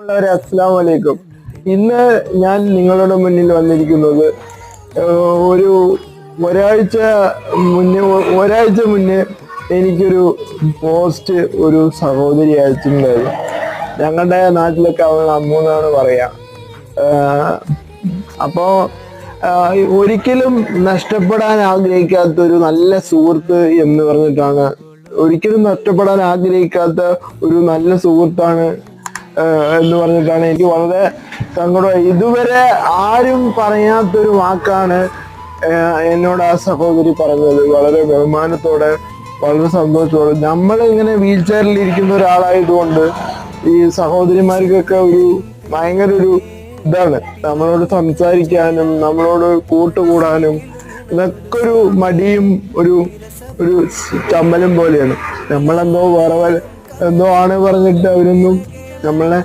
ഉള്ളവരെ അസ്സലാമു അലൈക്കും. ഇന്ന് ഞാൻ നിങ്ങളുടെ മുന്നിൽ വന്നിരിക്കുന്നത് ഒരു ഒരാഴ്ച മുന്നേ എനിക്കൊരു പോസ്റ്റ് ഒരു സഹോദരി അയച്ചിട്ടുണ്ടായിരുന്നു. ഞങ്ങളുടെ നാട്ടിലൊക്കെ അവൾ അമ്മു എന്നാണ് പറയാ. അപ്പോ ഒരിക്കലും നഷ്ടപ്പെടാൻ ആഗ്രഹിക്കാത്ത ഒരു നല്ല സുഹൃത്ത് എന്ന് പറഞ്ഞിട്ടാണ്, ഒരിക്കലും നഷ്ടപ്പെടാൻ ആഗ്രഹിക്കാത്ത ഒരു നല്ല സുഹൃത്താണ് എന്ന് പറഞ്ഞിട്ടാണ് എനിക്ക് വളരെ സങ്കടമായി. ഇതുവരെ ആരും പറയാത്തൊരു വാക്കാണ് എന്നോട് ആ സഹോദരി പറഞ്ഞത്. വളരെ ബഹുമാനത്തോടെ, വളരെ സന്തോഷത്തോടെ. നമ്മളിങ്ങനെ വീൽ ചെയറിൽ ഇരിക്കുന്ന ഒരാളായതുകൊണ്ട് ഈ സഹോദരിമാർക്കൊക്കെ ഒരു ഭയങ്കര ഒരു ഇതാണ് നമ്മളോട് സംസാരിക്കാനും നമ്മളോട് കൂട്ടുകൂടാനും. ഇതൊക്കെ ഒരു മടിയും ഒരു ഒരു ചമ്മലും പോലെയാണ്. നമ്മളെന്തോ വേറെ എന്തോ ആണ് പറഞ്ഞിട്ട് അവരൊന്നും നമ്മളെ